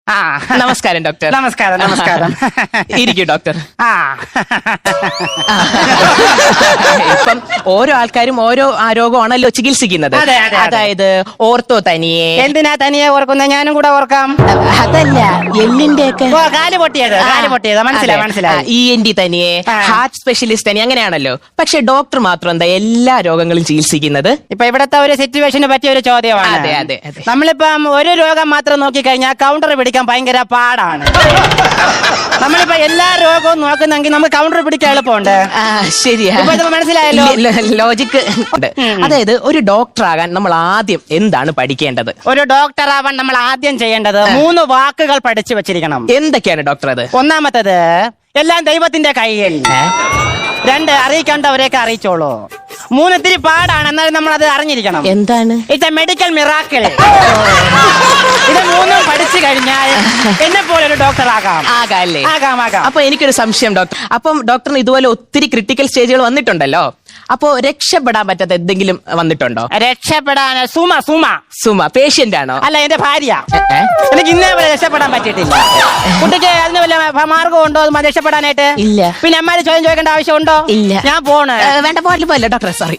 നമസ്കാരം ഡോക്ടർ. നമസ്കാരം നമസ്കാരം. ഇരിക്കൂ ഡോക്ടർ. ആ ഇപ്പം ഓരോ ആൾക്കാരും ഓരോ രോഗമാണല്ലോ ചികിത്സിക്കുന്നത്. അതെ, അതെ, അതെ. അതായത് ഓർത്തോ തനിയെ. എന്തിനാ തനിയെ ഓർക്കുന്ന? ഞാനും കൂടെ ഓർക്കാം. അതല്ല, എല്ലിന്റെ ഒക്കെ ഓ, കാല് പൊട്ടിയത് മനസ്സിലായി. ENT തനിയെ, ഹാർട്ട് സ്പെഷ്യലിസ്റ്റ് തനിയെ, അങ്ങനെയാണല്ലോ. പക്ഷെ ഡോക്ടർ മാത്രം എന്താ എല്ലാ രോഗങ്ങളും ചികിത്സിക്കുന്നത്? ഇപ്പൊ ഇവിടത്തെ ഒരു സിറ്റുവേഷന് പറ്റിയ ഒരു ചോദ്യമാണ്. അതെ, അതെ, അതെ. നമ്മളിപ്പം ഒരു രോഗം മാത്രം നോക്കിക്കഴിഞ്ഞാൽ കൗണ്ടർ പിടിക്കാൻ ഭയങ്കര പാടാണ്. നമ്മളിപ്പോ എല്ലാ രോഗവും നോക്കുന്നെങ്കിൽ നമുക്ക് കൗണ്ടർ പിടിക്കാൻ എളുപ്പമുണ്ട്. ശരിയാ, ഇപ്പൊ ഇത് മനസ്സിലായല്ലോ ലോജിക്ക്. അതായത് ഒരു ഡോക്ടർ ആകാൻ നമ്മൾ ആദ്യം എന്താണ് പഠിക്കേണ്ടത്? ഒരു ഡോക്ടർ ആവാൻ നമ്മൾ ആദ്യം ചെയ്യേണ്ടത് 3 വാക്കുകൾ പഠിച്ചു വെച്ചിരിക്കണം. എന്തൊക്കെയാണ് ഡോക്ടർ അത്? ഒന്നാമത്തത്, എല്ലാം ദൈവത്തിന്റെ കയ്യിൽ. 2, അറിയിക്കേണ്ടവരെയൊക്കെ അറിയിച്ചോളൂ. 3, ഇത്തിരി പാടാണ്, എന്നാലും നമ്മൾ അത് അറിഞ്ഞിരിക്കണം. എന്താണ്? It's A medical miracle. ഇത് 3 പഠിച്ചു കഴിഞ്ഞാൽ എന്നെ പോലെ ഒരു ഡോക്ടർ ആകാം. ആകാല്ലേ? ആകാം. അപ്പൊ എനിക്കൊരു സംശയം ഡോക്ടർ. അപ്പം ഡോക്ടറിന് ഇതുപോലെ ഒത്തിരി ക്രിട്ടിക്കൽ സ്റ്റേജുകൾ വന്നിട്ടുണ്ടല്ലോ. അപ്പോ രക്ഷപ്പെടാൻ പറ്റാത്ത എന്തെങ്കിലും വന്നിട്ടുണ്ടോ? രക്ഷപ്പെടാൻ സുമ പേഷ്യന്റ് ആണോ? അല്ല, എന്റെ ഭാര്യ. എനിക്ക് ഇന്നേ വരെ രക്ഷപ്പെടാൻ പറ്റിയിട്ടില്ല. കുട്ടിക്ക് അതിന് വല്ല മാർഗം ഉണ്ടോ രക്ഷപ്പെടാനായിട്ട്? ഇല്ല. പിന്നെ അമ്മാര് ചോദ്യം ചോദിക്കേണ്ട ആവശ്യമുണ്ടോ? ഇല്ല. ഞാൻ പോണ്. വേണ്ട, പോലെ ഡോക്ടർ, സോറി.